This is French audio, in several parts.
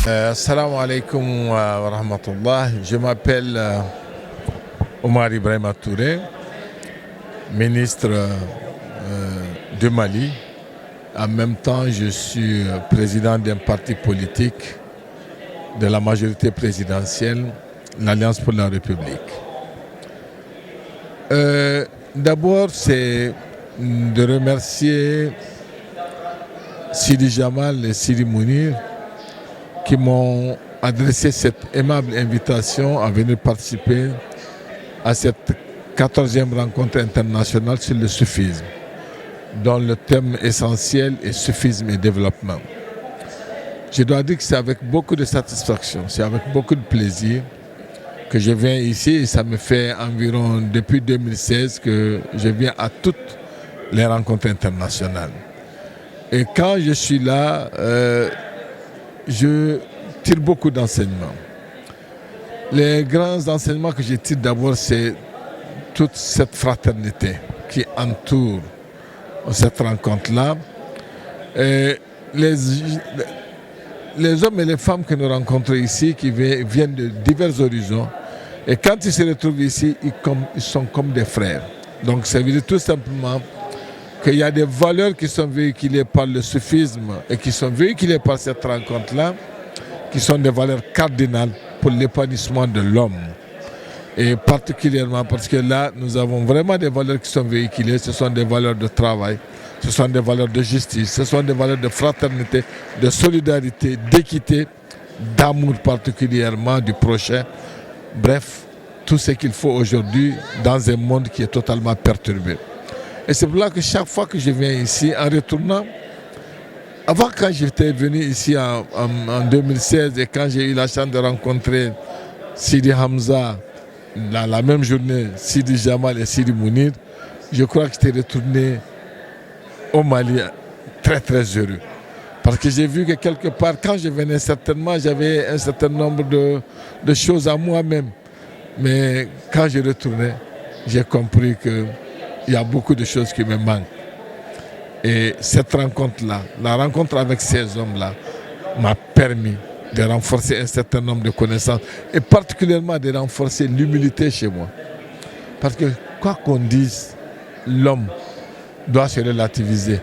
Assalamu alaikum wa rahmatullah. Je m'appelle Omar Ibrahim Touré, ministre de Mali. En même temps, je suis président d'un parti politique de la majorité présidentielle, l'Alliance pour la République. D'abord, c'est de remercier Sidi Jamal et Sidi Mounir qui m'ont adressé cette aimable invitation à venir participer à cette 14e rencontre internationale sur le soufisme, dont le thème essentiel est soufisme et développement. Je dois dire que c'est avec beaucoup de satisfaction, c'est avec beaucoup de plaisir que je viens ici, et ça me fait environ depuis 2016 que je viens à toutes les rencontres internationales. Et quand je suis là, je tire beaucoup d'enseignements. Les grands enseignements que je tire d'abord, c'est toute cette fraternité qui entoure cette rencontre-là. Les hommes et les femmes que nous rencontrons ici, qui viennent de divers horizons, et quand ils se retrouvent ici, ils sont comme des frères. Donc ça veut dire tout simplement qu'il y a des valeurs qui sont véhiculées par le soufisme et qui sont véhiculées par cette rencontre-là, qui sont des valeurs cardinales pour l'épanouissement de l'homme. Et particulièrement parce que là, nous avons vraiment des valeurs qui sont véhiculées, ce sont des valeurs de travail, ce sont des valeurs de justice, ce sont des valeurs de fraternité, de solidarité, d'équité, d'amour particulièrement du prochain. Bref, tout ce qu'il faut aujourd'hui dans un monde qui est totalement perturbé. Et c'est pour ça que chaque fois que je viens ici, en retournant, avant quand j'étais venu ici en 2016 et quand j'ai eu la chance de rencontrer Sidi Hamza, la même journée, Sidi Jamal et Sidi Mounir, je crois que j'étais retourné au Mali très très heureux. Parce que j'ai vu que quelque part, quand je venais certainement, j'avais un certain nombre de choses à moi-même. Mais quand je retournais, j'ai compris qu'il y a beaucoup de choses qui me manquent. Et cette rencontre-là, la rencontre avec ces hommes-là, m'a permis de renforcer un certain nombre de connaissances et particulièrement de renforcer l'humilité chez moi. Parce que quoi qu'on dise, l'homme doit se relativiser.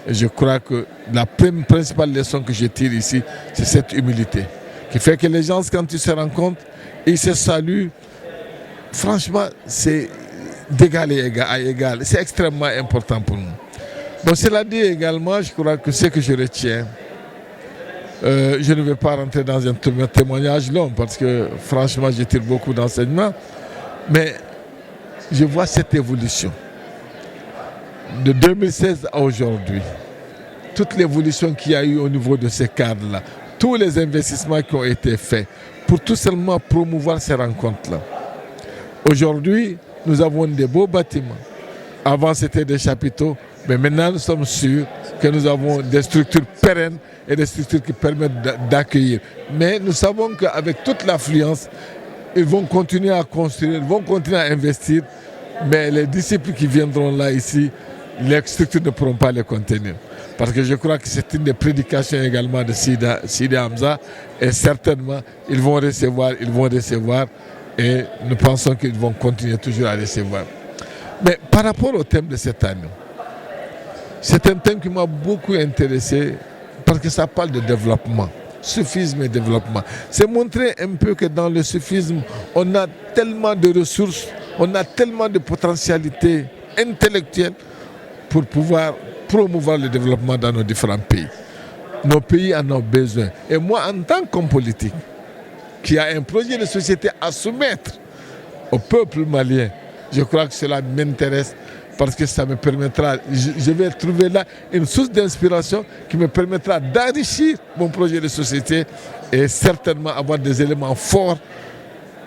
Et je crois que la principale leçon que je tire ici, c'est cette humilité. Qui fait que les gens, quand ils se rencontrent, ils se saluent. Franchement, c'est d'égal à égal. C'est extrêmement important pour nous. Donc cela dit également, je crois que ce que je retiens, je ne vais pas rentrer dans un témoignage long parce que franchement, je tire beaucoup d'enseignements. Mais je vois cette évolution. De 2016 à aujourd'hui, toute l'évolution qu'il y a eu au niveau de ces cadres-là, tous les investissements qui ont été faits pour tout simplement promouvoir ces rencontres-là. Aujourd'hui, nous avons des beaux bâtiments. Avant, c'était des chapiteaux, mais maintenant, nous sommes sûrs que nous avons des structures pérennes et des structures qui permettent d'accueillir. Mais nous savons qu'avec toute l'affluence, ils vont continuer à construire, ils vont continuer à investir, mais les disciples qui viendront là, ici, les structures ne pourront pas les contenir. Parce que je crois que c'est une des prédications également de Sidi Hamza, et certainement, ils vont recevoir, et nous pensons qu'ils vont continuer toujours à recevoir. Mais par rapport au thème de cette année, c'est un thème qui m'a beaucoup intéressé parce que ça parle de développement, soufisme et développement. C'est montrer un peu que dans le soufisme, on a tellement de ressources, on a tellement de potentialités intellectuelles pour pouvoir promouvoir le développement dans nos différents pays. Nos pays en ont besoin. Et moi, en tant qu'homme politique, qui a un projet de société à soumettre au peuple malien, je crois que cela m'intéresse parce que ça me permettra, je vais trouver là une source d'inspiration qui me permettra d'enrichir mon projet de société et certainement avoir des éléments forts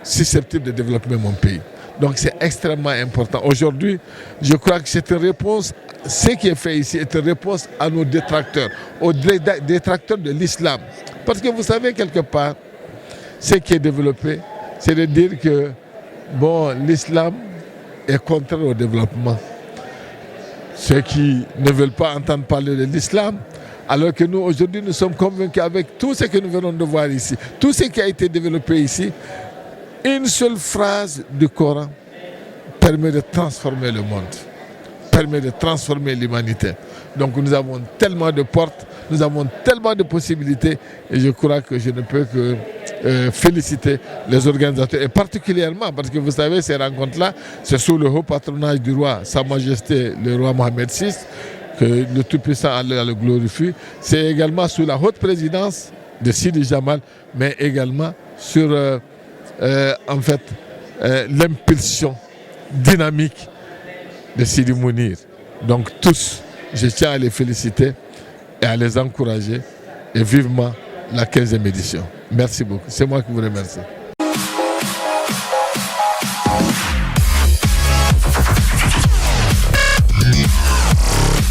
susceptibles de développer mon pays. Donc c'est extrêmement important. Aujourd'hui, je crois que c'est une réponse, ce qui est fait ici est une réponse à nos détracteurs, aux détracteurs de l'islam. Parce que vous savez quelque part, ce qui est développé, c'est de dire que l'islam est contraire au développement. Ceux qui ne veulent pas entendre parler de l'islam Alors que nous, aujourd'hui, nous sommes convaincus avec tout ce que nous venons de voir ici, tout ce qui a été développé ici, une seule phrase du Coran permet de transformer le monde, permet de transformer l'humanité. Donc nous avons tellement de portes, nous avons tellement de possibilités et je crois que je ne peux que féliciter les organisateurs et particulièrement parce que vous savez ces rencontres-là, c'est sous le haut patronage du roi, Sa Majesté le roi Mohamed VI, que le Tout-Puissant Allah le glorifie. C'est également sous la haute présidence de Sidi Jamal, mais également sur en fait l'impulsion dynamique de Sidi Mounir. Donc tous, je tiens à les féliciter et à les encourager et vivement la 15e édition. Merci beaucoup. C'est moi qui vous remercie.